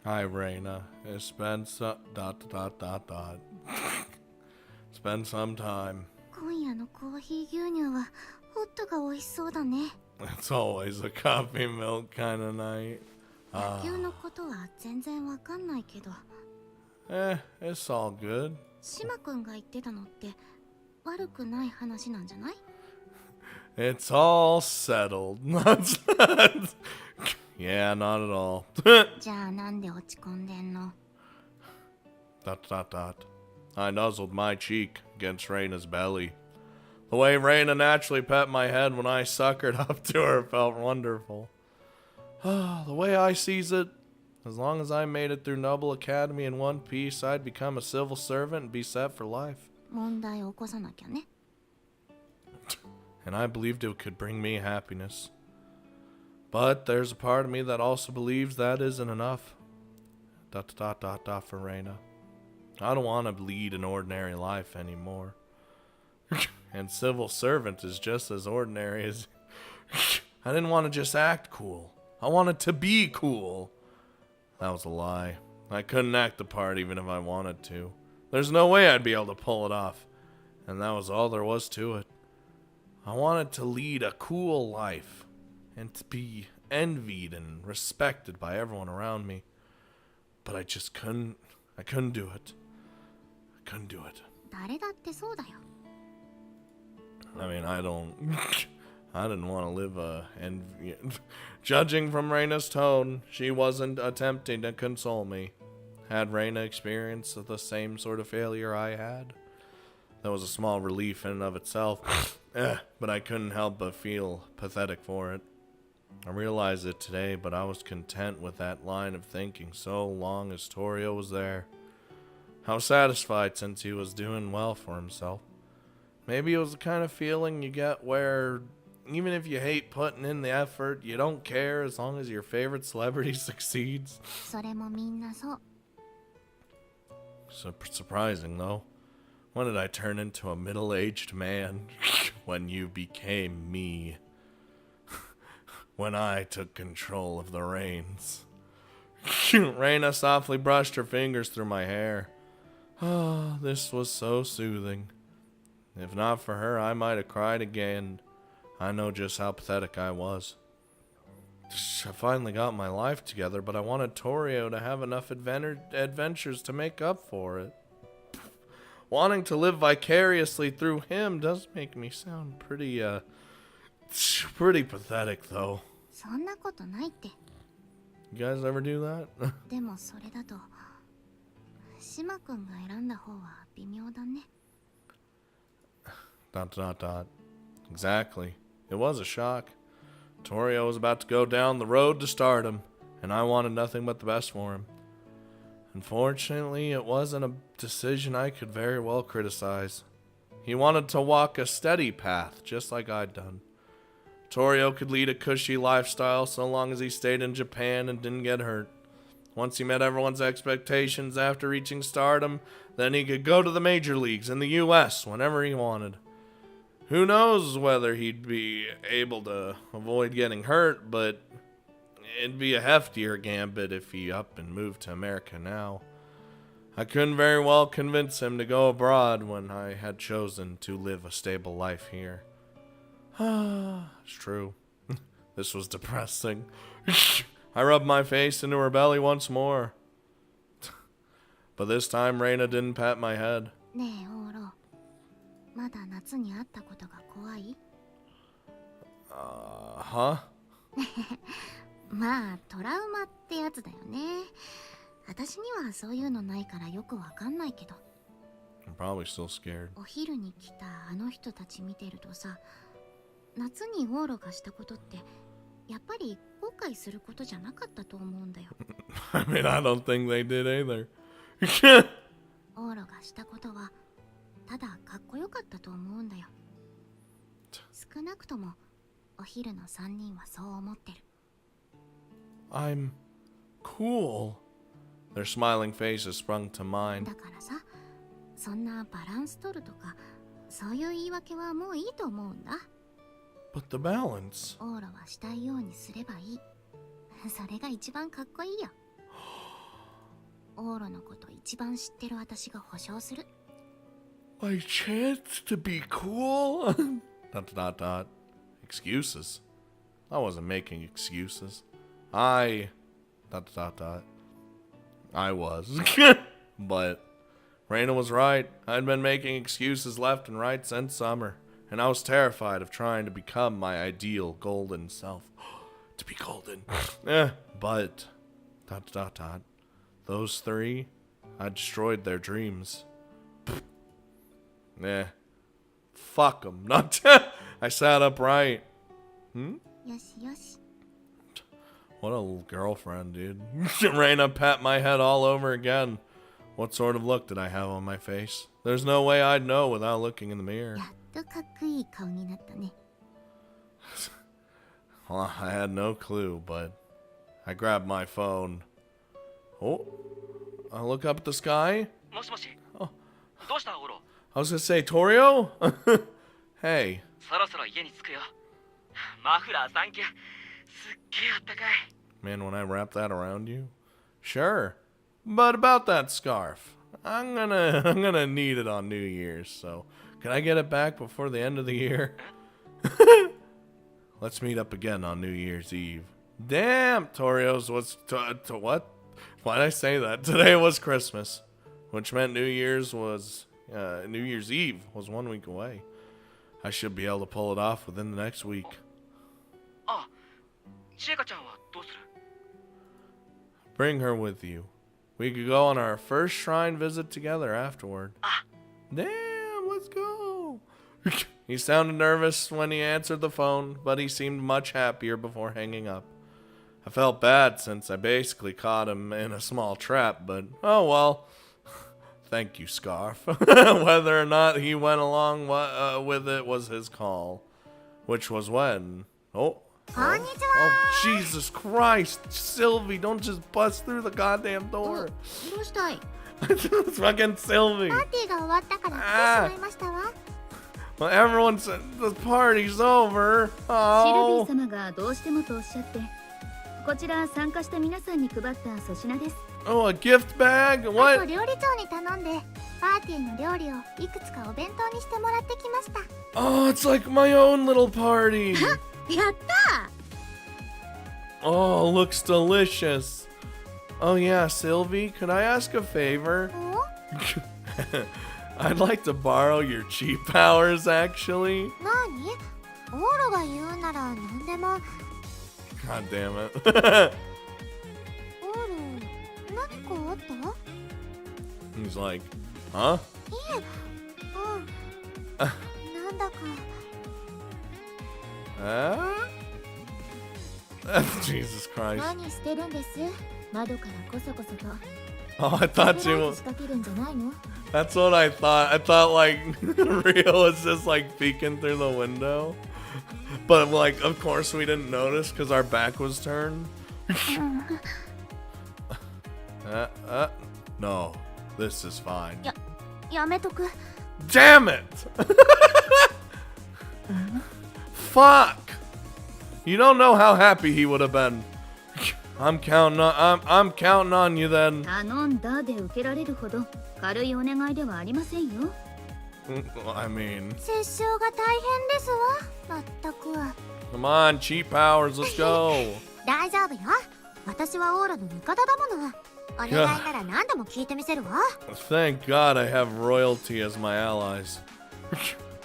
Hi, Reina. It's been so... It's been some time. 今夜のコーヒー牛乳はホットが美味しそうだね。 It's always a coffee milk kind of night. 野球のことは全然わかんないけど、It's all good. 島君が言ってたのって悪くない話なんじゃない？ It's all settled. Yeah, not at all. じゃあなんで落ち込んでんの？ I nuzzled my cheek against Reina's belly. The way Reina naturally pet my head when I suckered up to her felt wonderful. The way I sees it, as long as I made it through Noble Academy in one piece, I'd become a civil servant and be set for life. 問題を起こさなきゃね。 And I believed it could bring me happiness. But there's a part of me that also believes that isn't enough. For Reina. I don't want to lead an ordinary life anymore. And civil servant is just as ordinary as... I didn't want to just act cool. I wanted to be cool. That was a lie. I couldn't act the part even if I wanted to. There's no way I'd be able to pull it off. And that was all there was to it. I wanted to lead a cool life. And to be envied and respected by everyone around me. But I just couldn't. I couldn't do it. I couldn't do it. 誰だってそうだよ。 I mean, I didn't want to live judging from Reina's tone, she wasn't attempting to console me. Had Reina experienced the same sort of failure I had? That was a small relief in and of itself, but I couldn't help but feel pathetic for it. I realized it today, but I was content with that line of thinking so long as Torio was there. I was satisfied since he was doing well for himself. Maybe it was the kind of feeling you get where even if you hate putting in the effort, you don't care as long as your favorite celebrity succeeds. それもみんなそう。 Surprising though. When did I turn into a middle-aged man? When you became me. When I took control of the reins. Reina softly brushed her fingers through my hair. Oh, this was so soothing. If not for her, I might have cried again. I know just how pathetic I was. I finally got my life together, but I wanted Torio to have enough adventures to make up for it. Wanting to live vicariously through him does make me sound pretty pathetic, though. そんなことないって。 You guys ever do that? でもそれだと島君が選んだ方は微妙だね。 Exactly. It was a shock. Torio was about to go down the road to stardom, and I wanted nothing but the best for him. Unfortunately, it wasn't a decision I could very well criticize. He wanted to walk a steady path, just like I'd done. Torio could lead a cushy lifestyle so long as he stayed in Japan and didn't get hurt. Once he met everyone's expectations after reaching stardom, then he could go to the major leagues in the US whenever he wanted. Who knows whether he'd be able to avoid getting hurt, but it'd be a heftier gambit if he up and moved to America now. I couldn't very well convince him to go abroad when I had chosen to live a stable life here. It's true. This was depressing. I rubbed my face into her belly once more. But this time Reina didn't pat my head. ねえオーロ、まだ夏に会ったことが怖い？ Huh? まあトラウマってやつだよね。私にはそういうのないからよくわかんないけど。 I'm probably still scared. お昼に来たあの人たち見てるとさ、夏にオーロがしたことってやっぱり後悔することじゃなかったと思うんだよ。I mean, I don't think they did either. オーロがしたことはただかっこよかったと思うんだよ。少なくともお昼の3人はそう思ってる。 I'm cool. Their smiling faces sprung to mine. だからさ、そんなバランス取るとかそういう言い訳はもういいと思うんだ。 But the balance. オーロはしたいようにすればいい。それが一番かっこいいよ。オーロのこと一番知ってる私が保証する。 My chance to be cool? Excuses. I wasn't making excuses. I was. But Reina was right. I'd been making excuses left and right since summer. And I was terrified of trying to become my ideal golden self. To be golden. But... Those three, I destroyed their dreams. Fuck them. Not. I sat upright. Yoshi, yoshi. What a girlfriend, dude. Reina pat my head all over again. What sort of look did I have on my face? There's no way I'd know without looking in the mirror. やっとかっこいい顔になったね。 Well, I had no clue, but I grabbed my phone. Oh, I look up at the sky. もしもし。どうしたオロ？ I was gonna say, Torio? Hey. そろそろ家に着くよ。マフラーサンキュー。すっげえあったかい。 Man, when I wrap that around you? Sure. But about that scarf. I'm gonna need it on New Year's, so can I get it back before the end of the year? Let's meet up again on New Year's Eve. Damn, Torio's was to what? Why'd I say that? Today was Christmas, which meant New Year's Eve was 1 week away. I should be able to pull it off within the next week. あ、シエカちゃんはどうする？ Bring her with you. We could go on our first shrine visit together afterward. Damn, let's go. He sounded nervous when he answered the phone, but he seemed much happier before hanging up. I felt bad since I basically caught him in a small trap, but oh well. Thank you, Scarf. Whether or not he went along with it was his call. Which was when... Oh, Jesus Christ. Sylvie, don't just bust through the goddamn door. どうしたい？ It's fucking Sylvie. パーティーが終わったから来てしまいましたわ。 Well, everyone said the party's over. シルビ Oh. ー様がどうしてもとおっしゃってこちら参加した皆さんに配った粗品です。 Oh, a gift bag? あと What? 料理長に頼んでパーティーの料理をいくつかお弁当にしてもらってきました。 Oh, it's like my own little party. やった Oh, looks delicious. Oh yeah, Sylvie, could I ask a favor? ー！ I'd like to borrow your cheat powers, actually. なに？オーロが言うなら何でも。 God damn it. オーロ、何かあった？ He's like, huh? いえ、なんだか。 Jesus Christ. 何してるんです？窓からこそこそと。 Oh, I thought サプライ you. ズ仕掛けるんじゃないの？ That's what I thought. I thought like Rio was just like peeking through the window. But like, of course we didn't notice because our back was turned. No, this is fine. やめとく。 Damn it! Fuck! You don't know how happy he would have been. I'm counting on you then. 頼んだで受けられるほど軽いお願いではありませんよ。 I mean, 殺傷が大変ですわ。まったく。 come on, cheat powers, let's go. 大丈夫よ。私はオーラの味方だもの。お願いなら何でも聞いてみせるわ。 Thank God I have royalty as my allies.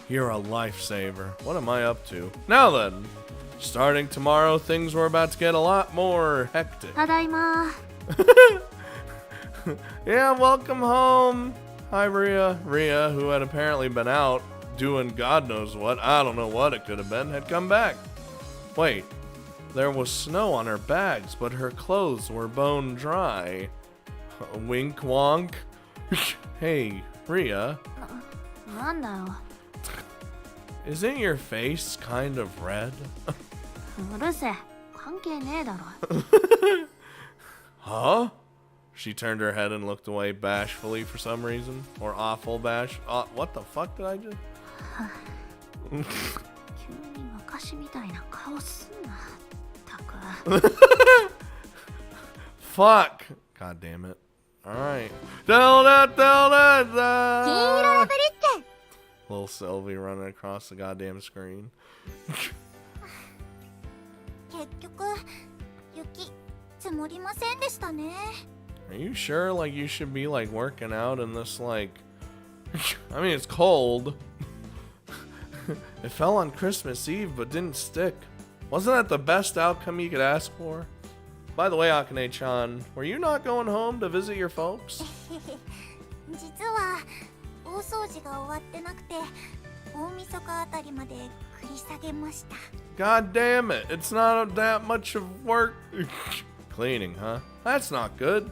You're a lifesaver. What am I up to? Now then, starting tomorrow, things were about to get a lot more hectic. ただいま。 Yeah, welcome home. Hi, Rhea. Rhea, who had apparently been out doing God knows what, I don't know what it could have been, had come back. Wait, there was snow on her bags, but her clothes were bone dry. Wink wonk. Hey, Rhea, なんだよ。 isn't your face kind of red? うるせえ。関係ねえだろ。 Huh? She turned her head and looked away bashfully for some reason. Or awful bash. What the fuck did I do? 急に昔みたいな顔すんな。たく。 Fuck! God damn it. Alright. Da-da-da-da-da. 金色ラブリッチ Little Sylvie running across the goddamn screen. 結局雪積もりませんでしたね Are you sure like you should be like working out in this like I mean it's cold. It fell on Christmas Eve but didn't stick. Wasn't that the best outcome you could ask for? By the way, Akane-chan, were you not going home to visit your folks? 実は大掃除が終わってなくて大晦日あたりまで繰り下げました God damn it, it's not that much of work. Cleaning, huh? That's not good.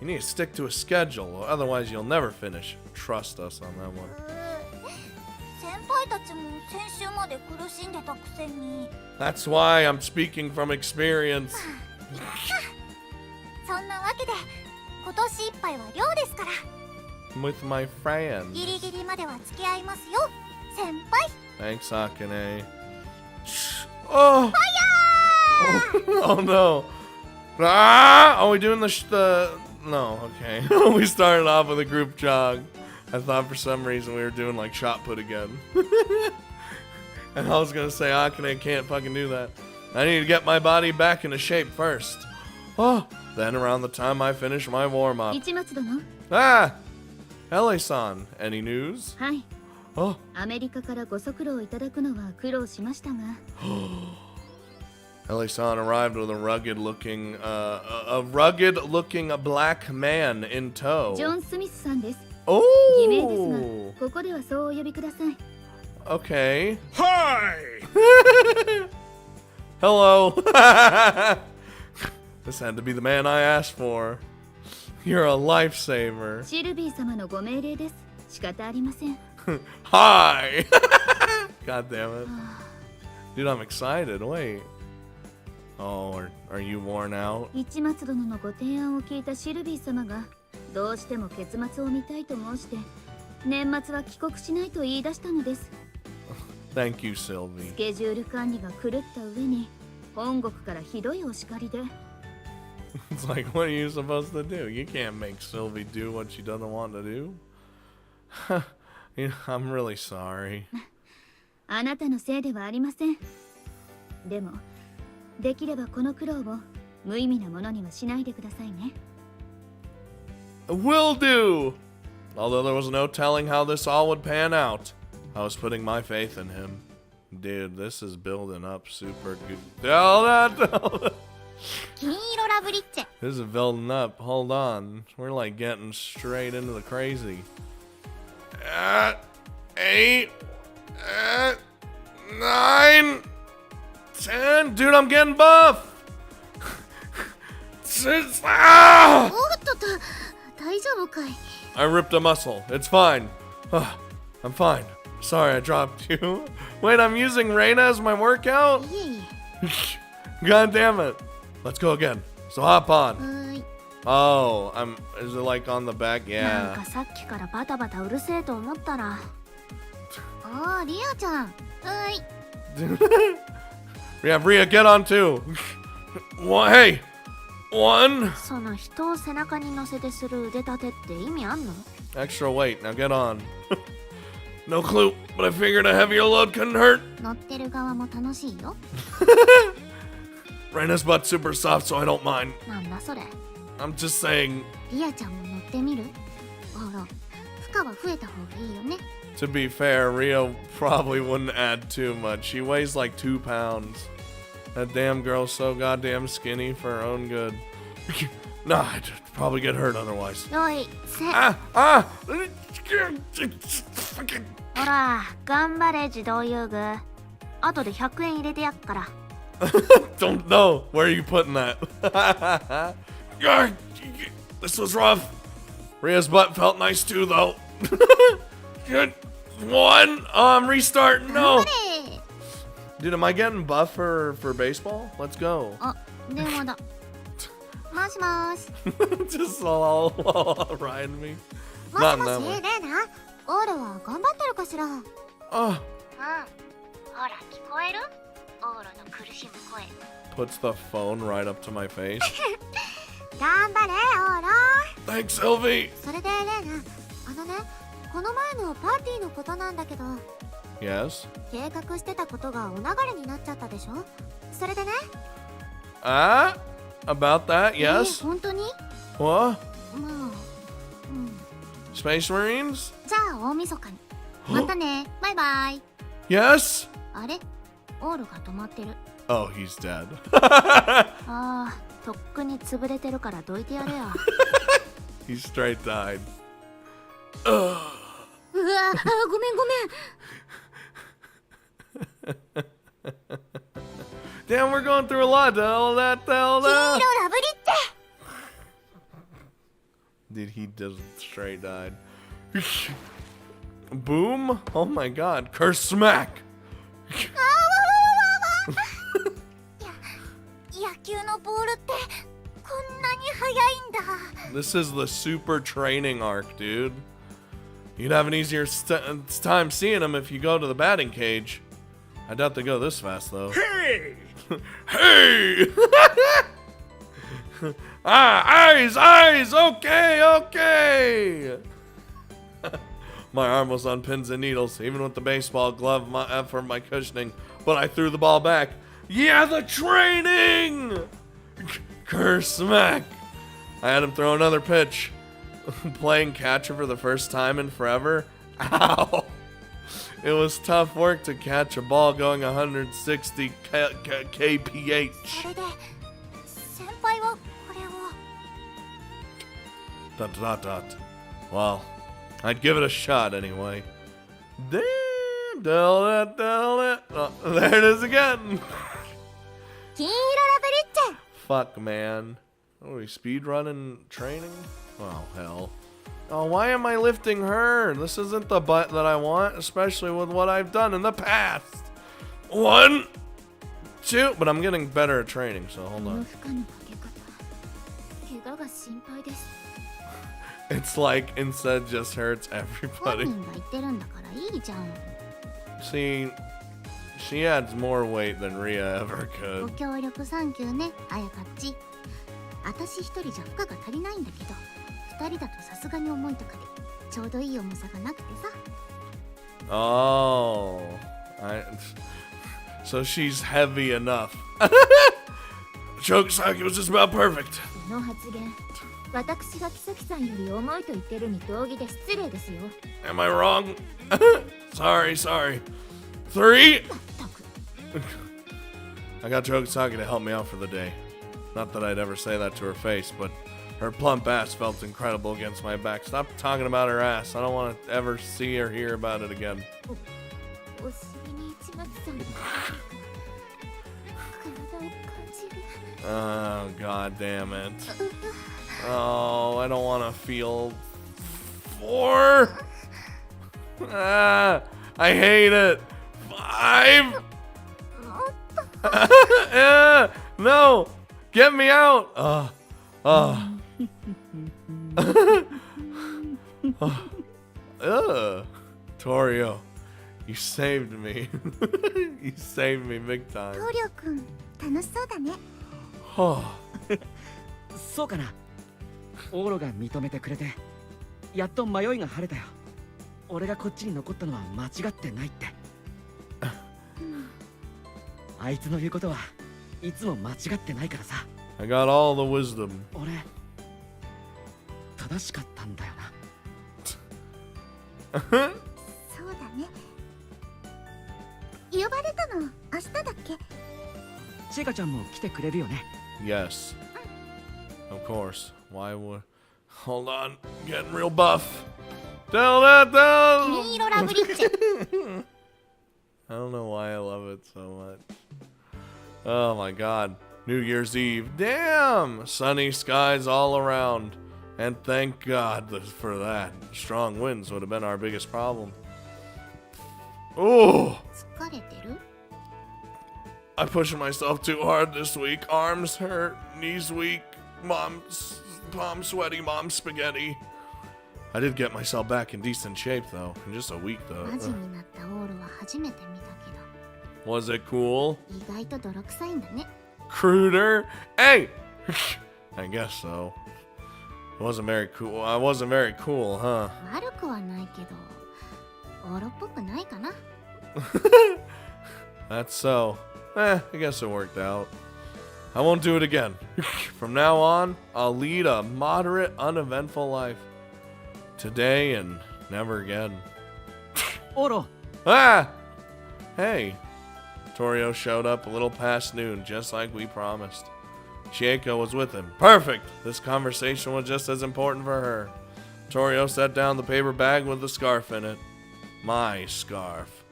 You need to stick to a schedule, otherwise you'll never finish. Trust us on that one. 先輩たちも先週まで苦しんでたくせに That's why I'm speaking from experience. そんなわけで今年いっぱいは寮ですから With my friend. ギリギリまでは付き合いますよ先輩 Thanks, Akane. Oh! Oh no. Ah! Are we doing the no, okay. We started off with a group jog. I thought for some reason we were doing like shot put again. And I was gonna say Akane can't fucking do that. I need to get my body back into shape first. Oh, then around the time I finish my warm-up. 市松殿 Ah! Hele-san, any news? はい Oh. アメリカからご足労いただくのは苦労しましたが Hele-san arrived with a rugged-looking black man in tow. ジョン・スミスさんです Oh! 偽名ですがここではそうお呼びください Okay. Hi! Hello! This had to be the man I asked for. You're a lifesaver. シルビー様のご命令です仕方ありません Hi! God damn it. Dude, I'm excited. Wait. Oh, are you worn out? 市松殿のご提案を聞いたシルビー様がどうしても結末を見たいと申して年末は帰国しないと言い出したのです Thank you, Sylvie. スケジュール管理が狂った上に本国からひどいお叱りで It's like, what are you supposed to do? You can't make Sylvie do what she doesn't want to do. You know, I'm really sorry. あなたのせいではありませんでもできればこの苦労を無意味なものにはしないでくださいね Will do! Although there was no telling how this all would pan out. I was putting my faith in him. Dude, this is building up super good. Oh, 金色ラブリッチ this is building up. Hold on. We're like getting straight into the crazy. 8, 9, 10. Dude, I'm getting buff. 6, ah! おっとっと大丈夫かい I ripped a muscle. It's fine. I'm fine. Sorry, I dropped you. Wait, I'm using Reina as my workout? いえい God damn it. Let's go again. So hop え on. ーい Oh, is it like on the back? なん Yeah. かさっきからバタバタうるせえと思ったらああリアちゃんい Yeah, Rhea, get on too. Hey, 1. その人を背中に乗せてする腕立てって意味あんの Extra weight. Now get on. No clue, but I figured a heavier load couldn't hurt. 乗ってる側も楽しいよ Reina's butt's super soft, so I don't mind. なんだそれ I'm just saying, リアちゃんも乗ってみるほら負荷は増えた方がいいよね to be fair, Rio probably wouldn't add too much. She weighs like 2 pounds. That damn girl's so goddamn skinny for her own good. Nah, I'd probably get hurt otherwise. よいせ Ah! ほら頑張れ自動遊具後で100円入れてやっから Don't know. Where are you putting that? This was rough. Rhea's butt felt nice too, though. Good. 1. Oh, I'm restarting. 頑 No. 張れ Dude, am I getting buff for baseball? Let's go. あ電話だもしもーし Just all riding me. も Not し in も that し way. レイナオーラは頑張ってるかしら Oh, うんほら聞こえるオーラの苦しむ声 puts the phone right up to my face. 頑張れオーラ Thanks, Sylvie. それでレイナ、この前のパーティーのことなんだけど、 Yes. 計画してたことがお流れになっちゃったでしょ。それでね。About that, yes. 本当に？ What? まあ、Space Marines? じゃあ大晦日に。またね。バイバイ。 Yes? あれ？オールが止まってる。 Oh, he's dead. ああ、とっくに潰れてるからどいてやれよ。He straight died. うわあ、ごめんごめん。Damn, we're going through a lot. The hell that. 黄色ラブリッチ。 Dude, he just straight died. Boom? Oh my god. Curse smack. 野球のボールってこんなに速いんだ。 This is the super training arc, dude. You'd have an easier time seeing him if you go to the batting cage. I doubt they go this fast, though. Hey! Hey! Eyes! Okay! My arm was on pins and needles, even with the baseball glove for my cushioning, but I threw the ball back. Yeah, the training! Curse smack! I had him throw another pitch. Playing catcher for the first time in forever. Ow! It was tough work to catch a ball going 160 kph. それで先輩はこれを。 Well, I'd give it a shot anyway. Damn, oh, there it is again. 金色ラブリッチ。 Fuck, man. Are we speedrunning training? Oh, hell. Oh, why am I lifting her? This isn't the butt that I want, especially with what I've done in the past. 1, 2, but I'm getting better at training, so hold この on. 負荷のかけ方。怪我が心配です。 It's like instead just hurts 本 everybody. 人が言ってるんだからいいじゃん。 See, she adds more weight than Rhea ever ご could. 協力サンキューね、あやかっち。私一人じゃ負荷が足りないんだけど、二人だとさすがに重いとかでちょうどいい重さがなくてさ。 Oh, so she's heavy enough. Chokesaki was just about perfect. その発言、私が木崎さんより重いと言ってるに同義で失礼ですよ。 Am I wrong? sorry. 3. まったく。 I got Chokesaki to help me out for the day. Not that I'd ever say that to her face, but her plump ass felt incredible against my back. Stop talking about her ass. I don't want to ever see or hear about it again. お尻に市松さんの体を感じる。 Oh, god damn it. Oh, I don't want to feel 4. I hate it. 5. No, get me out. Torio, you saved me. You saved me big time. 棟梁くん、楽しそうだね。 Oh, そうかな。オーロが認めてくれて、やっと迷いが晴れたよ。俺がこっちに残ったのは間違ってないって。あいつの言うことはいつも間違ってないからさ。 I got all the wisdom. 俺、正しかったんだよな。そうだね。呼ばれたの明日だっけ？チェカちゃんも来てくれるよね。 Yes. Of course. Why would... Hold on. Getting real buff. Tell that 金色ラブリッチ。 I don't know why I love it so much. Oh my god. New Year's Eve. Damn! Sunny skies all around. And thank God for that. Strong winds would have been our biggest problem. Oh! 疲れてる？ I'm pushing myself too hard this week. Arms hurt, knees weak, palm sweaty, mom spaghetti. I did get myself back in decent shape though, in just a week though. マジになったオールは初めて見たけ Was it cool? ど、意外と泥臭いんだね。 Cruder? Hey! I guess so. It wasn't very cool. I wasn't very cool, huh? 悪くはないけどオロっぽくないかな。 That's so. I guess it worked out. I won't do it again. From now on, I'll lead a moderate, uneventful life. Today and never again. オロ Ah! Hey. Torio showed up a little past noon, just like we promised. Chieko was with him. Perfect! This conversation was just as important for her. Torio set down the paper bag with the scarf in it. My scarf.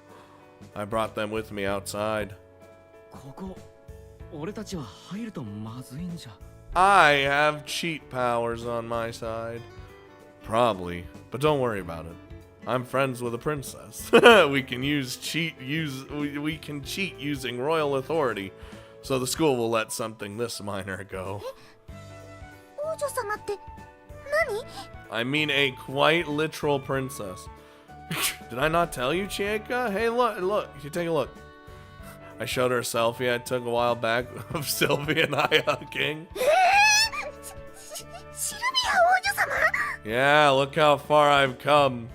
I brought them with me outside. ここ俺たちは入るとまずいんじゃ I have cheat powers on my side. Probably, but don't worry about it. I'm friends with a princess. we can cheat using royal authority. So the school will let something this minor go. 王女様って何？ I mean a quite literal princess. Did I not tell you, Chieka? Hey, look, you take a look. I showed her a selfie I took a while back of Sylvie and I hugging. シルビア王女様？ Yeah, look how far I've come.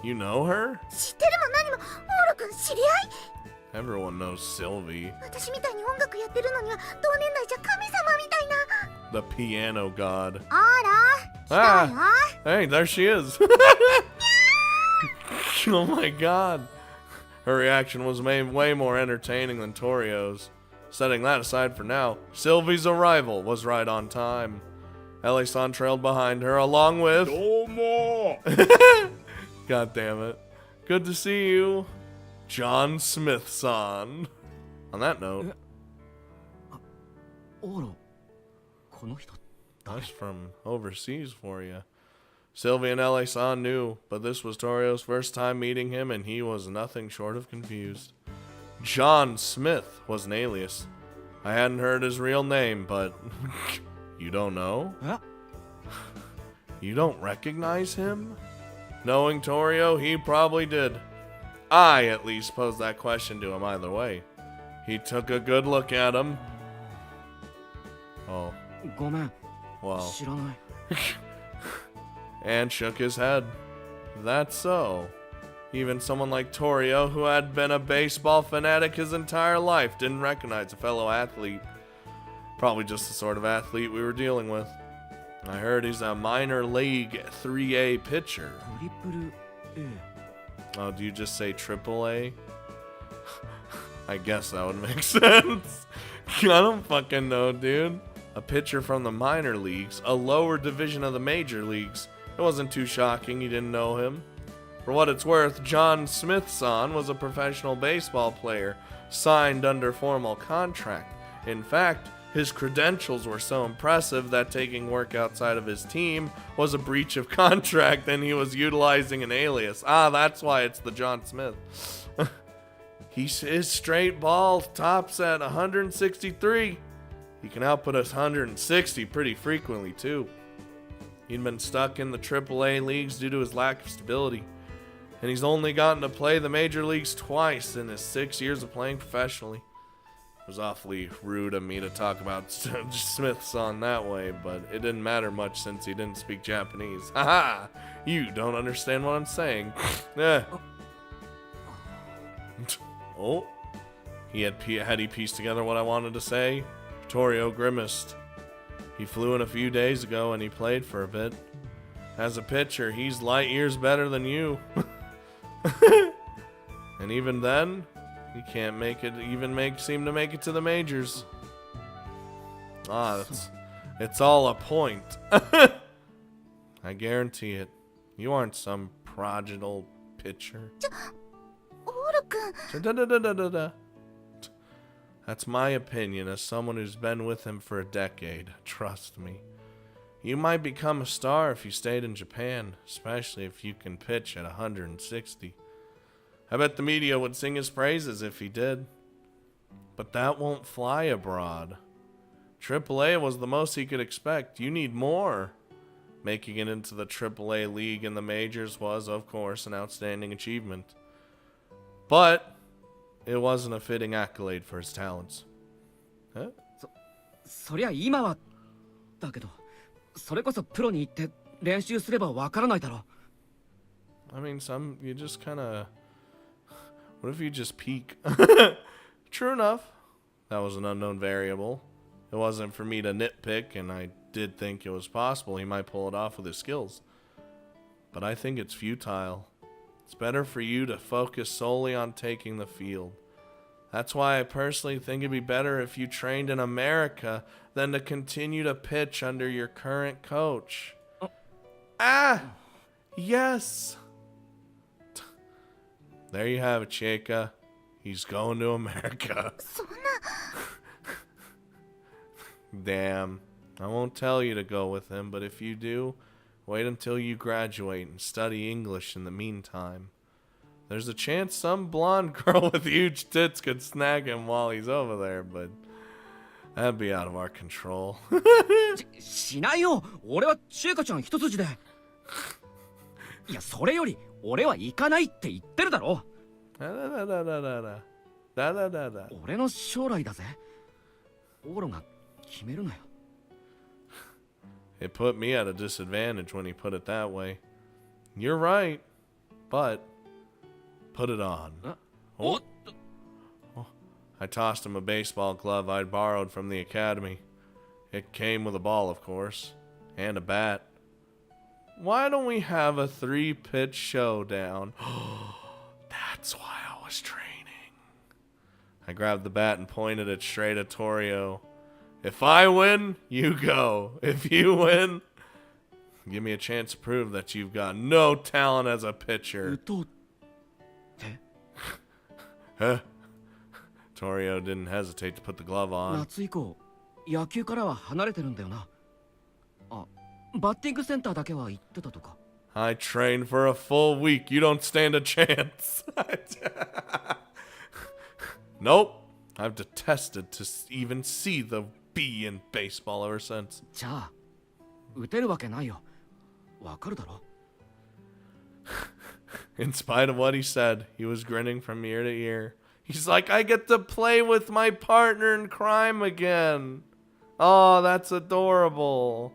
You know her? 知ってるも何もオロくん知り合い？ Everyone knows Sylvie. 私みたいに音楽やってるのには同年代じゃ神様みたいな。 The piano god. あら、来たよ。 Hey, there she is. Oh my god. Her reaction was way more entertaining than Torio's. Setting that aside for now, Sylvie's arrival was right on time. Ellie-san trailed behind her along with... God damn it. Good to see you, John Smith-san. On that note... オロこの人 That's from overseas for you. Sylvie and Ellie-san knew, but this was Torio's first time meeting him, and he was nothing short of confused. John Smith was an alias. I hadn't heard his real name, but... You don't know? え You don't recognize him? Knowing Torio, he probably did. I, at least, posed that question to him either way. He took a good look at him. Oh, ごめん well... 知らない and shook his head. That's so. Even someone like Torio, who had been a baseball fanatic his entire life, didn't recognize a fellow athlete. Probably just the sort of athlete we were dealing with. I heard he's a minor league 3A pitcher. トリプル A Oh, do you just say AAA? I guess that would make sense. I don't fucking know, dude. A pitcher from the minor leagues, a lower division of the major leagues. It wasn't too shocking you didn't know him. For what it's worth, John Smith-san was a professional baseball player, signed under formal contract. In fact, his credentials were so impressive that taking work outside of his team was a breach of contract and he was utilizing an alias. Ah, that's why it's the John Smith. His straight ball tops at 163. He can output us 160 pretty frequently, too. He'd been stuck in the AAA leagues due to his lack of stability, and he's only gotten to play the major leagues twice in his 6 years of playing professionally. It was awfully rude of me to talk about Smith-san that way, but it didn't matter much since he didn't speak Japanese. Haha! You don't understand what I'm saying. Eh. Oh. Had he pieced together what I wanted to say? Torio grimaced. He flew in a few days ago and he played for a bit. As a pitcher, he's light years better than you. And even then, he can't seem to make it to the majors. Ah, it's all a point. I guarantee it. You aren't some prodigal pitcher. オールくん。 That's my opinion as someone who's been with him for a decade. Trust me. You might become a star if you stayed in Japan, especially if you can pitch at 160. I bet the media would sing his praises if he did. But that won't fly abroad. AAA was the most he could expect. You need more. Making it into the AAA league in the majors was, of course, an outstanding achievement. But it wasn't a fitting accolade for his talents. Huh? そりゃ今はだけどそれこそプロに行って練習すればわからないだろ。 I mean, you just kind of. What if you just peek? True enough. That was an unknown variable. It wasn't for me to nitpick, and I did think it was possible he might pull it off with his skills. But I think it's futile. It's better for you to focus solely on taking the field. That's why I personally think it'd be better if you trained in America than to continue to pitch under your current coach. Ah! Yes! There you have it, Chica. He's going to America. Damn. I won't tell you to go with him, but if you do, wait until you graduate and study English in the meantime. There's a chance some blonde girl with huge tits could snag him while he's over there, but that'd be out of our control. しないよ。俺はチエカちゃん一筋で。いや、それより俺は行かないって言ってるだろ。俺の将来だぜ。オーロが決めるなよ。 It put me at a disadvantage when he put it that way. You're right, but put it on. Oh. I tossed him a baseball glove I'd borrowed from the academy. It came with a ball, of course, and a bat. Why don't we have a 3-pitch showdown? That's why I was training. I grabbed the bat and pointed it straight at Torio. If I win, you go. If you win, give me a chance to prove that you've got no talent as a pitcher. Huh? Torio didn't hesitate to put the glove on. 夏以降、野球からは離れてるんだよな。あ、バッティングセンターだけは行ってたとか。I trained for a full week. You don't stand a chance. Nope. I've detested to even see the B in baseball ever since. じゃあ、打てるわけないよ。わかるだろ。In spite of what he said, he was grinning from ear to ear. He's like, I get to play with my partner in crime again. Oh, that's adorable.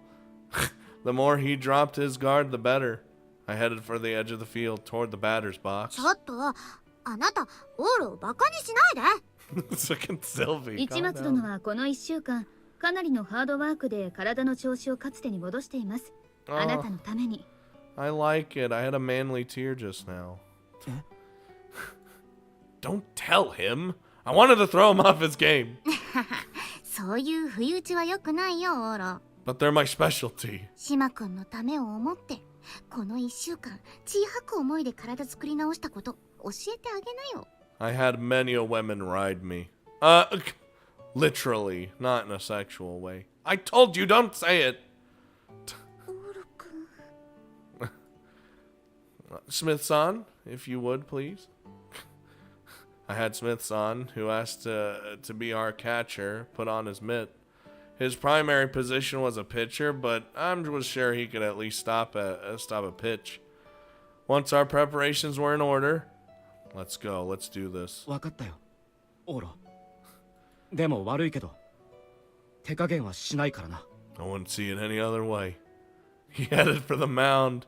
The more he dropped his guard, the better. I headed for the edge of the field toward the batter's box. ちょっとあなたオールをバカにしないで。Fucking Sylvie. 市松殿はこの1週間かなりのハードワークで体の調子をかつてに戻しています。あなたのために。I like it. I had a manly tear just now. Don't tell him. I wanted to throw him off his game. そういう不意打ちは良くないよ、オーロ。 But they're my specialty. 島君のためを思ってこの1週間血吐く思いで体作り直したこと教えてあげなよ。 I had many a woman ride me. Literally, not in a sexual way. I told you, don't say it. オーロ君。Smith-san, if you would, please. I had Smith-san, who asked to be our catcher, put on his mitt. His primary position was a pitcher, but I was sure he could at least stop a pitch. Once our preparations were in order, let's go. Let's do this. わかったよ、オーロ。でも悪いけど、手加減はしないからな。I wouldn't see it any other way. He headed for the mound.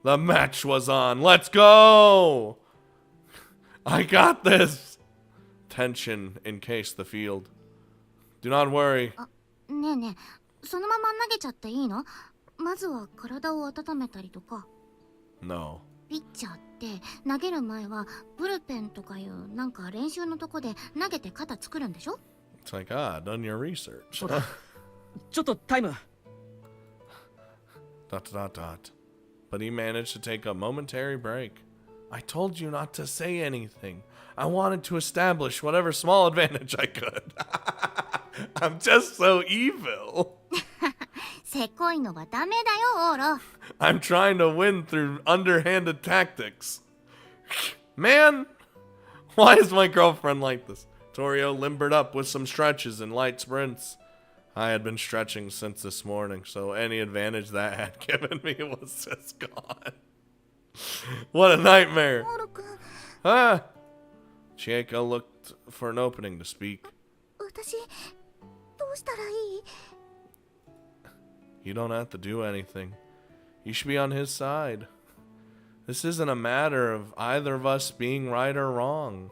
The match was on. Let's go! I got this! Tension encased the field. Do not worry. ねえねえ、そのまま投げちゃっていいの？まずは体を温めたりとか。No. ピッチャーって投げる前はブルペンとかいうなんか練習のとこで投げて肩作るんでしょ？ It's like, done your research. そうだ。ちょっとタイム。... But he managed to take a momentary break. I told you not to say anything. I wanted to establish whatever small advantage I could. I'm just so evil. せこいのはダメだよ、オーロ。I'm trying to win through underhanded tactics. Man, why is my girlfriend like this? Torio limbered up with some stretches and light sprints. I had been stretching since this morning, so any advantage that had given me was just gone. What a nightmare. オーロ君、 Chieko looked for an opening to speak. 私どうしたらいい？ You don't have to do anything. You should be on his side. This isn't a matter of either of us being right or wrong.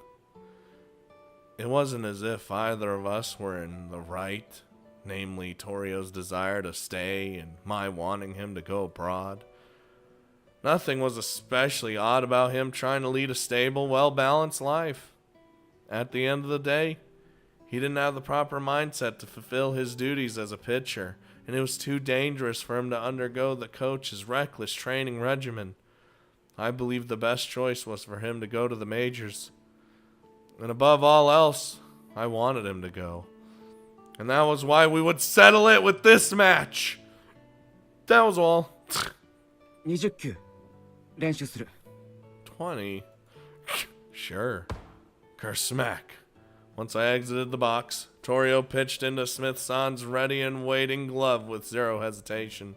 It wasn't as if either of us were in the right, namely Torio's desire to stay and my wanting him to go abroad. Nothing was especially odd about him trying to lead a stable, well-balanced life. At the end of the day, he didn't have the proper mindset to fulfill his duties as a pitcher, and it was too dangerous for him to undergo the coach's reckless training regimen. I believe the best choice was for him to go to the majors. And above all else, I wanted him to go. And that was why we would settle it with this match. That was all. 20球練習する。 20? Sure. Kersmack. Once I exited the box, Torio pitched into Smith-san's ready and waiting glove with zero hesitation.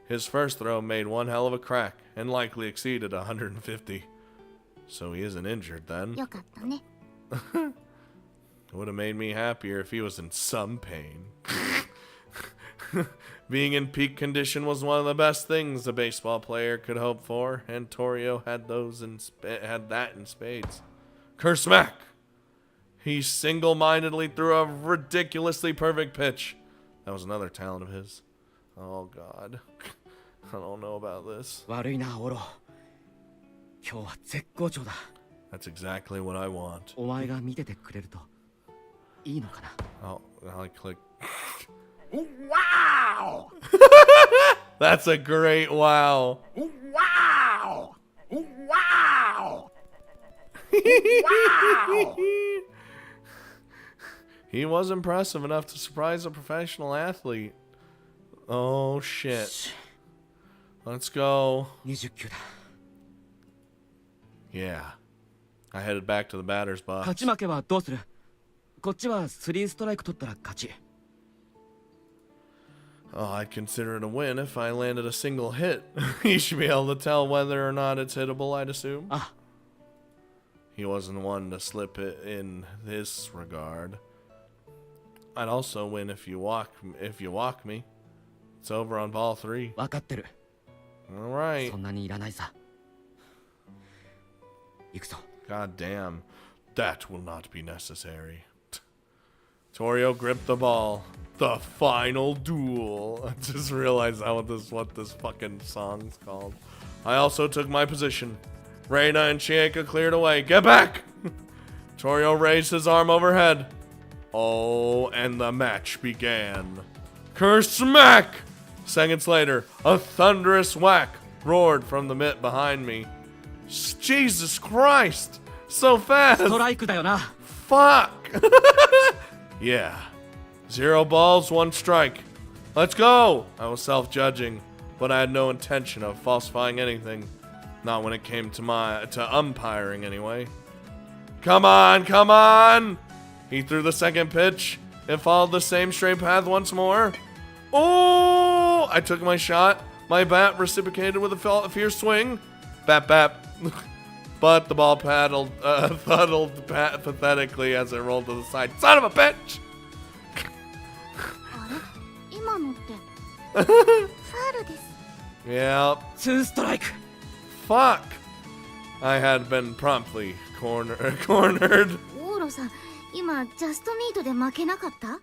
His first throw made one hell of a crack and likely exceeded 150. So he isn't injured then. よかったね。 It would have made me happier if he was in some pain. Being in peak condition was one of the best things a baseball player could hope for, and Torio had that in spades. Kersmack! He single-mindedly threw a ridiculously perfect pitch. That was another talent of his. Oh God, I don't know about this. 悪いな、オロ。今日は絶好調だ。 That's exactly what I want. お前が見ててくれるといいのかな。 Oh, I click. Wow! That's a great wow. Wow! Wow! Wow! He was impressive enough to surprise a professional athlete. Oh shit. Let's go. 20球だ。 Yeah. I headed back to the batter's 勝 box. ち負けはどうする？こっちは3ストライク取ったら勝ち。 Oh, I'd consider it a win if I landed a single hit. You should be able to tell whether or not it's hittable, I'd assume. あ、 He wasn't one to slip it in this regard. I'd also win if you walk me. It's over on ball 3. 分かってる。 All right. そんなにいらないさ。行くぞ。 God damn. That will not be necessary. Torio gripped the ball. The final duel. I just realized what this fucking song's called. I also took my position. Reina and Chieka cleared away. Get back! Torio raised his arm overhead. Oh, and the match began. Kersmack! Seconds later, a thunderous whack roared from the mitt behind me. Jesus Christ! So fast! ストライクだよな。 Fuck! Yeah. 0 balls, 1 strike. Let's go! I was self-judging, but I had no intention of falsifying anything. Not when it came to umpiring, anyway. Come on, come on! He threw the second pitch. It followed the same straight path once more. Oh! I took my shot. My bat reciprocated with a fierce swing. Bap, bap. But the ball thuddled pathetically as it rolled to the side. Son of a bitch! あれ今のってファールです。 Yep. 2ストライク。 Fuck! I had been promptly cornered. オーロさん、今ジャストミートで負けなかった？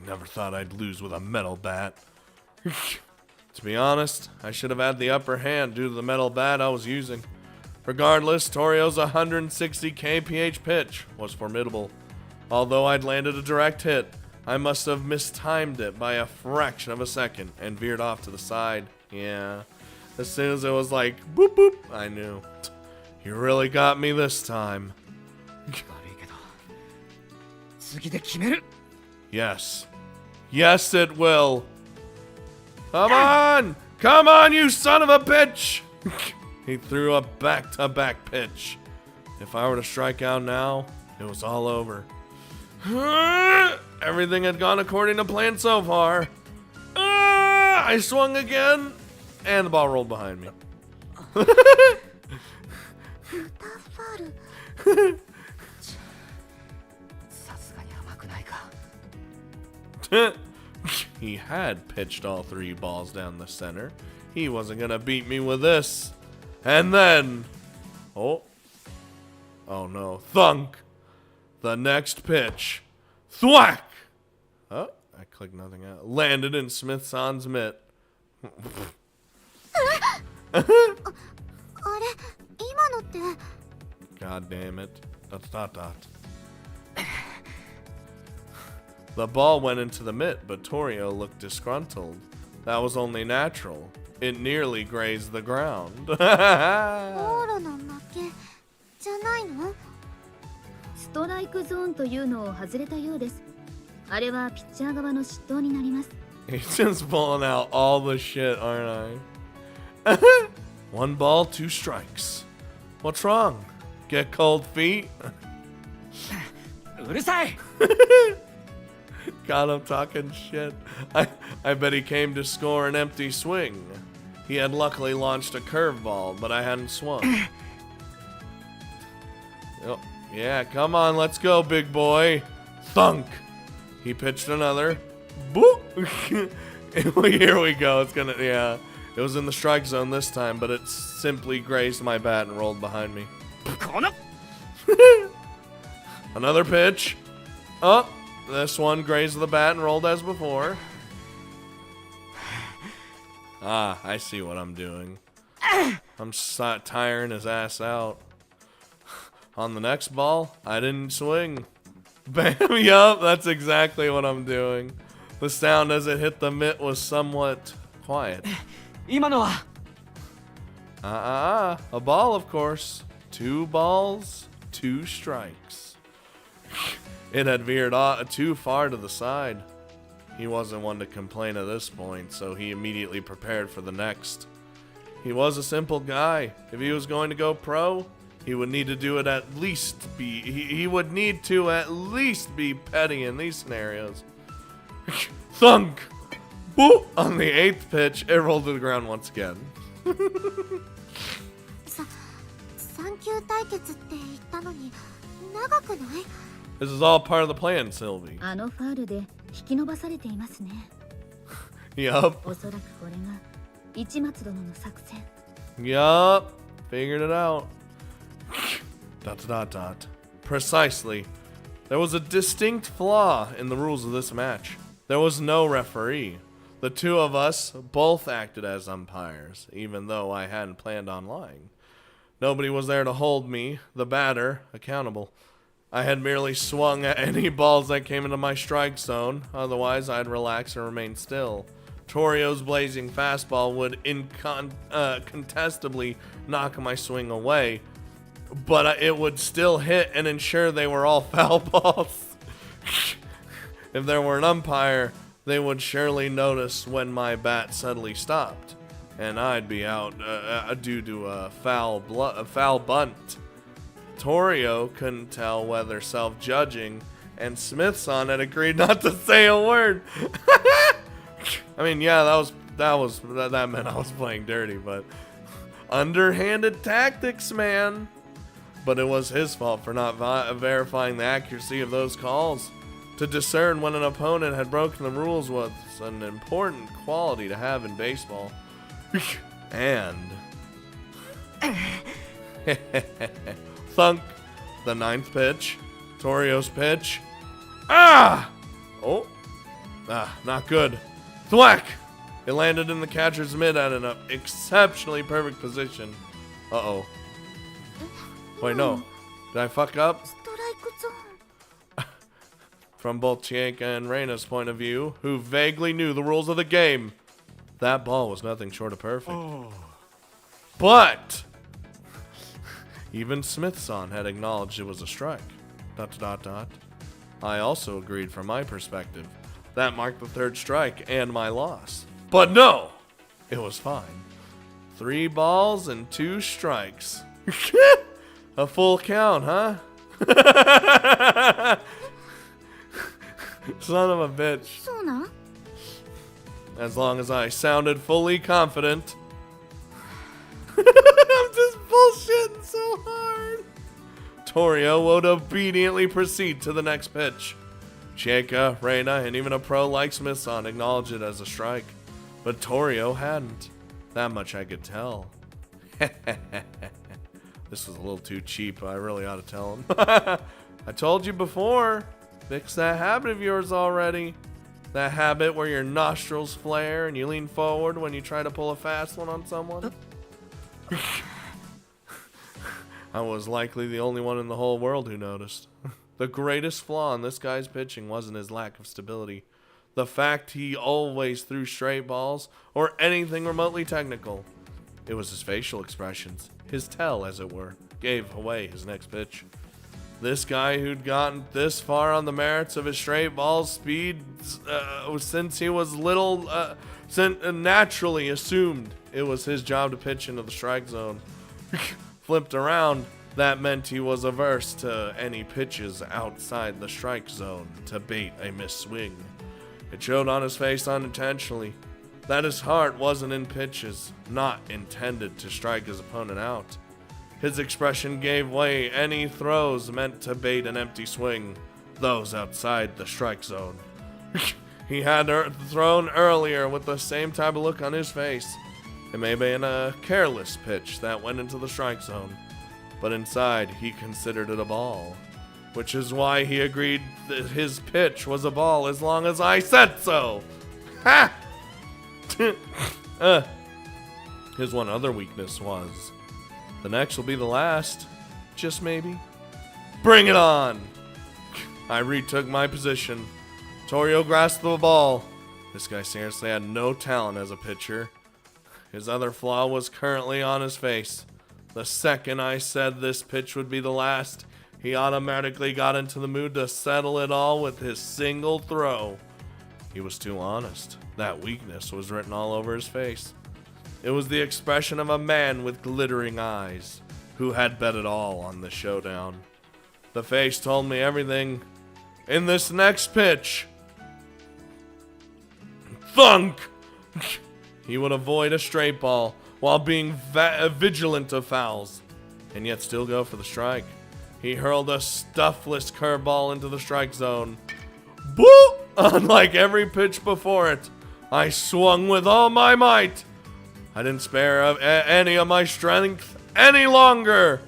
Never thought I'd lose with a metal bat. To be honest, I should have had the upper hand due to the metal bat I was using. Regardless, Torio's 160 kph pitch was formidable. Although I'd landed a direct hit, I must have mistimed it by a fraction of a second and veered off to the side. Yeah, as soon as it was like, boop boop, I knew. You really got me this time. 悪いけど次で決める。 Yes. Yes, it will. Come on! Come on, you son of a bitch! He threw a back-to-back pitch. If I were to strike out now, it was all over. Everything had gone according to plan so far. I swung again, and the ball rolled behind me. ファール。さすがに甘くないか。He had pitched all 3 balls down the center. He wasn't gonna beat me with this. And then, oh no, thunk! The next pitch, thwack! Oh, I clicked nothing out. Landed in Smith-san's mitt. あれ今のって God damn it. ... The ball went into the mitt, but Torio looked disgruntled. That was only natural. It nearly grazed the ground. オーロの負けじゃないの？ストライクゾーンというのを外れたようです。あれはピッチャー側の失投になります。 He's just pulling out all the shit, aren't I? 1 ball, 2 strikes. What's wrong? Get cold feet? うるさい。 Got him talking shit. I bet he came to score an empty swing. He had luckily launched a curveball, but I hadn't swung. Oh, yeah, come on, let's go, big boy. Thunk. He pitched another. Boop. Here we go. It's gonna, yeah. It was in the strike zone this time, but it simply grazed my bat and rolled behind me. この Another pitch. Oh, this one grazed the bat and rolled as before. Ah, I see what I'm doing. I'm tiring his ass out. On the next ball, I didn't swing. Bam, yup, that's exactly what I'm doing. The sound as it hit the mitt was somewhat quiet. 今のは A ball, of course. 2 balls, 2 strikes. It had veered too far to the side. He wasn't one to complain at this point, so he immediately prepared for the next. He was a simple guy. If he was going to go pro, he would need to do it at least be he would need to at least be petty in these scenarios. Thunk! Boo! On the 8th pitch, it rolled to the ground once again. 3級対決って言ったのに長くない？ This is all part of the plan, Sylvie. あのファールで引き伸ばされていますね。 Yup. おそらくこれが一松殿の作戦。 Yup. Figured it out. ... Precisely. There was a distinct flaw in the rules of this match. There was no referee. The 2 of us both acted as umpires, even though I hadn't planned on lying. Nobody was there to hold me, the batter, accountable. I had merely swung at any balls that came into my strike zone, otherwise I'd relax and remain still. Torio's blazing fastball would incontestably knock my swing away, but it would still hit and ensure they were all foul balls. If there were an umpire, they would surely notice when my bat suddenly stopped, and I'd be out due to a foul bunt. Torio couldn't tell whether self-judging, and Smith-san had agreed not to say a word. I mean, yeah, that meant I was playing dirty, but underhanded tactics, man. But it was his fault for not verifying the accuracy of those calls. To discern when an opponent had broken the rules was an important quality to have in baseball. And thunk, the 9th pitch, Torio's pitch. Ah! Oh, not good. Thwack! It landed in the catcher's mitt at an exceptionally perfect position. Uh-oh. Wait, no. Did I fuck up? ストライクゾーン。 From both Chienka and Reina's point of view, who vaguely knew the rules of the game, that ball was nothing short of perfect. But even Smith-san had acknowledged it was a strike. ... I also agreed from my perspective. That marked the 3rd strike and my loss. But no! It was fine. 3 balls and 2 strikes. A full count, huh? Son of a bitch. そうなん？ As long as I sounded fully confident. I'm just bullshitting so hard. Torio would obediently proceed to the next pitch. Chieka, Reina, and even a pro like Smithson acknowledged it as a strike. But Torio hadn't. That much I could tell. This was a little too cheap. I really ought to tell him. I told you before. Fix that habit of yours already. That habit where your nostrils flare and you lean forward when you try to pull a fast one on someone. I was likely the only one in the whole world who noticed. The greatest flaw in this guy's pitching wasn't his lack of stability. The fact he always threw straight balls or anything remotely technical. It was his facial expressions, his tell as it were, gave away his next pitch. This guy who'd gotten this far on the merits of his straight ball speed since he was little, naturally assumed it was his job to pitch into the strike zone. Flipped around, that meant he was averse to any pitches outside the strike zone to bait a missed swing. It showed on his face unintentionally that his heart wasn't in pitches, not intended to strike his opponent out. His expression gave way any throws meant to bait an empty swing, those outside the strike zone. He had thrown earlier with the same type of look on his face. It may have been a careless pitch that went into the strike zone, but inside he considered it a ball, which is why he agreed that his pitch was a ball as long as I said so. Ha! His one other weakness was, the next will be the last, just maybe. Bring it on! I retook my position. Torio grasped the ball. This guy seriously had no talent as a pitcher. His other flaw was currently on his face. The second I said this pitch would be the last, he automatically got into the mood to settle it all with his single throw. He was too honest. That weakness was written all over his face. It was the expression of a man with glittering eyes, who had bet it all on the showdown. The face told me everything. In this next pitch, thunk! He would avoid a straight ball while being vigilant of fouls, and yet still go for the strike. He hurled a stuffless curveball into the strike zone. Boo! Unlike every pitch before it, I swung with all my might. I didn't spare any of my strength any longer.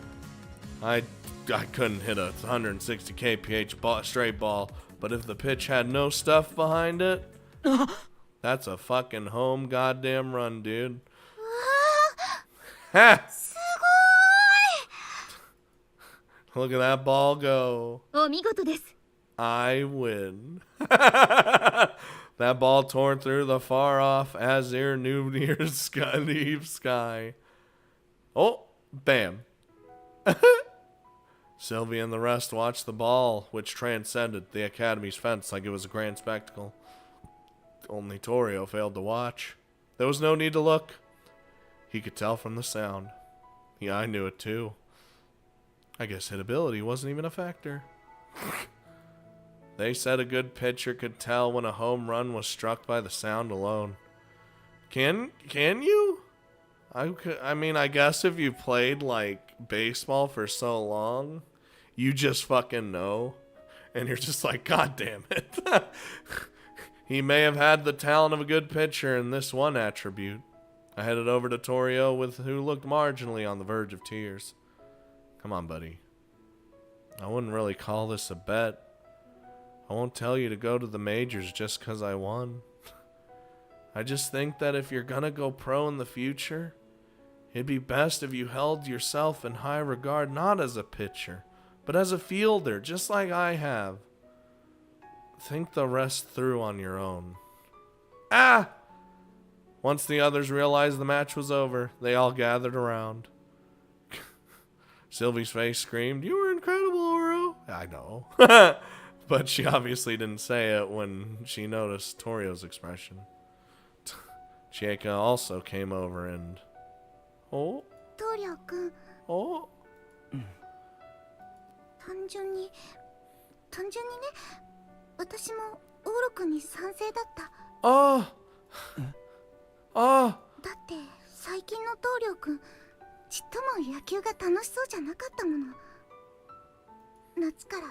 I couldn't hit a 160 kph straight ball, but if the pitch had no stuff behind it, that's a fucking home goddamn run, dude. Ha! Look at that ball go. お見事です。 I win. That ball tore through the far-off azure near sky. Oh, bam. Sylvia and the rest watched the ball, which transcended the academy's fence like it was a grand spectacle. Only Torio failed to watch. There was no need to look. He could tell from the sound. Yeah, I knew it too. I guess hitability wasn't even a factor. They said a good pitcher could tell when a home run was struck by the sound alone. Can you? I mean, I guess if you played like baseball for so long, you just fucking know, and you're just like, God damn it. He may have had the talent of a good pitcher in this one attribute. I headed over to Torio, who looked marginally on the verge of tears. Come on, buddy. I wouldn't really call this a bet. I won't tell you to go to the majors just because I won. I just think that if you're gonna go pro in the future, it'd be best if you held yourself in high regard not as a pitcher, but as a fielder, just like I have. Think the rest through on your own. Ah! Once the others realized the match was over, they all gathered around. Sylvie's face screamed, "You were incredible, Oro!" I know. But she obviously didn't say it when she noticed Torio's expression. Chieka also came over and... Oh? トリオ君、 Oh? 単純にね、私もオーロ君に賛成だった。 Oh! Oh! だって最近のトリオ君、ちっとも野球が楽しそうじゃなかったもの。夏から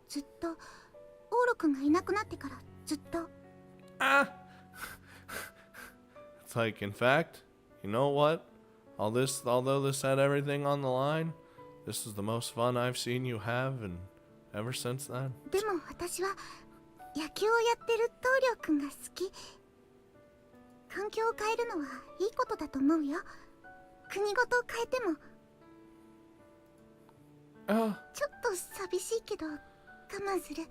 ずっとオーロくんがいなくなってからずっと。Ah! It's like, in fact, you know what? Although this had everything on the line, this is the most fun I've seen you have, and ever since then. でも私は野球をやってる棟梁くんが好き。環境を変えるのはいいことだと思うよ。国ごと変えても。Oh. ちょっと寂しいけど我慢する。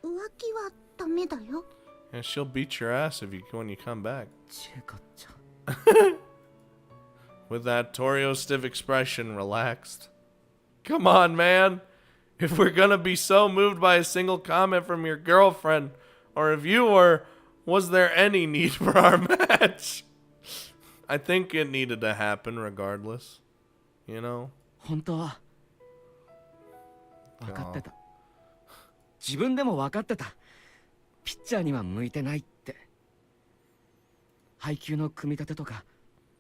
浮気はダメだよ。And she'll beat your ass when you come back. チェカちゃん With that Torio stiff expression relaxed. Come on, man. If we're gonna be so moved by a single comment from your girlfriend, or if you were, was there any need for our match? I think it needed to happen regardless. You know? 本当は分かってた。自分でも分かってた。ピッチャーには向いてないって。配球の組み立てとか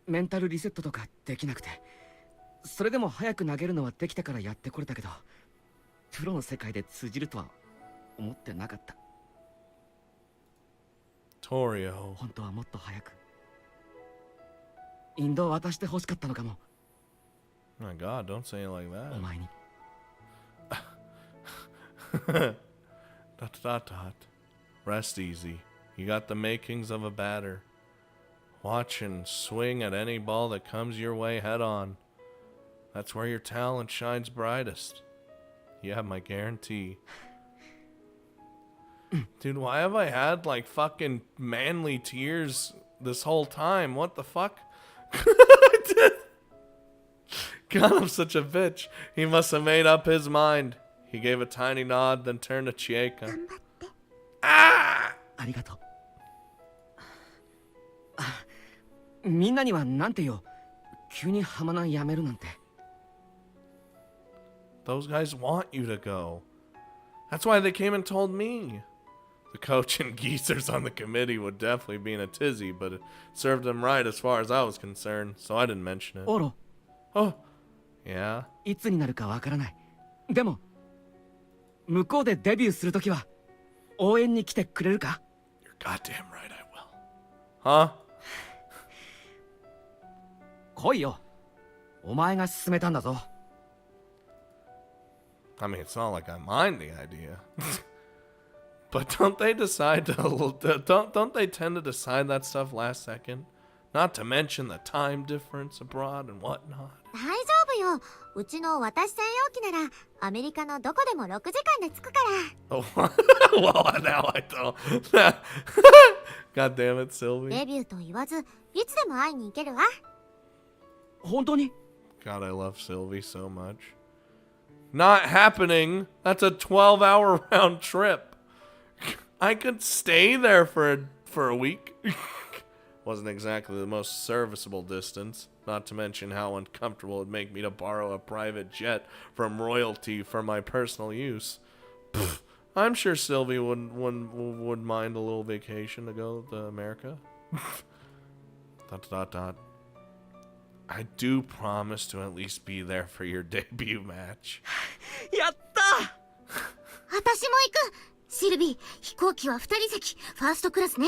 メンタルリセットとかできなくて、それでも早く投げるのはできたからやってこれたけど、プロの世界で通じるとは思ってなかった。 Torio. 本当はもっと早く引導を渡してほしかったのかも。 My God, don't say it like that. お前に Rest easy. You got the makings of a batter. Watch and swing at any ball that comes your way head on. That's where your talent shines brightest. You have my guarantee. Dude, why have I had like fucking manly tears this whole time? What the fuck? God, I'm such a bitch. He must have made up his mind. He gave a tiny nod, then turned to Chieka. 頑張って。 Ah! ありがとう。あ、みんなにはなんて言おう。急に浜南やめるなんて。 Those guys want you to go. That's why they came and told me. The coach and geezers on the committee would definitely be in a tizzy, but it served them right as far as I was concerned, so I didn't mention it. オロ、 Oh, yeah? いつになるかわからない。でも、向こうでデビューするときは応援に来てくれるか？ You're goddamn right I will. Huh? 来いよ。お前が勧めたんだぞ。 I mean, it's not like I mind the idea. But don't they decide to... Don't they tend to decide that stuff last second? Not to mention the time difference abroad and whatnot. 大丈夫よ。うちの私専用機ならアメリカのどこでも6時間で着くから。 Oh, well, now I don't. God damn it, Sylvie. デビューと言わず、いつでも会いに行けるわ。本当に？ God, I love Sylvie so much. Not happening. That's a 12-hour round trip. I could stay there for a week. Wasn't exactly the most serviceable distance. Not to mention how uncomfortable it'd make me to borrow a private jet from royalty for my personal use. Pfft, I'm sure Sylvie would mind a little vacation to go to America. ... I do promise to at least be there for your debut match. やった！私も行く。シルビー、飛行機は2人席、ファーストクラスね。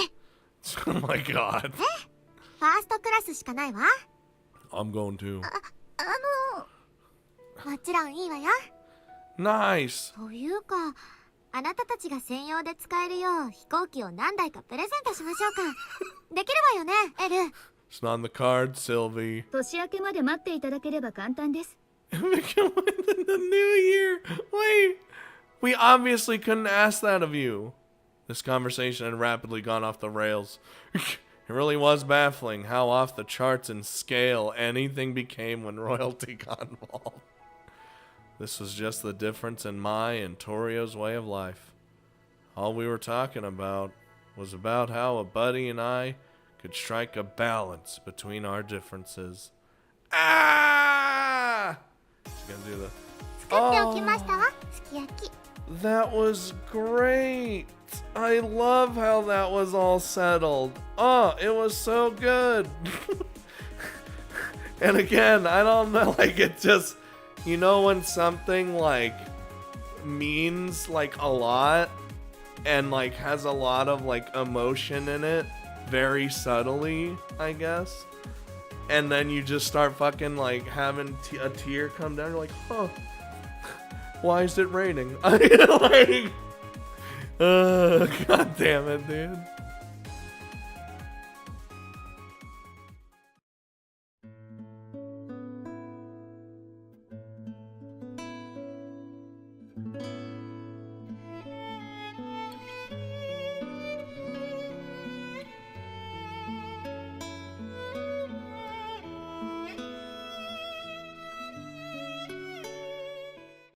Oh my god. ファーストクラスしかないわ。 I'm going to. もちろんいいわよ。 Nice. というか、あなたたちが専用で使えるよう飛行機を何台かプレゼントしましょうか。できるわよね、エル。 It's not on the card, Sylvie. 年明けまで待っていただければ簡単です。 The new year. Wait. We obviously couldn't ask that of you. This conversation had rapidly gone off the rails. It really was baffling how off the charts in scale anything became when royalty got involved. This was just the difference in my and Torio's way of life. All we were talking about was about how a buddy and I could strike a balance between our differences. Ah! She's gonna do the... 作っておきましたわ、すき焼き。 That was great. I love how that was all settled. Oh, it was so good. And again, I don't know, like it just, you know, when something like means like a lot and like has a lot of like emotion in it very subtly, I guess. And then you just start fucking like having a tear come down. You're like, huh, why is it raining? Like, god damn it, dude.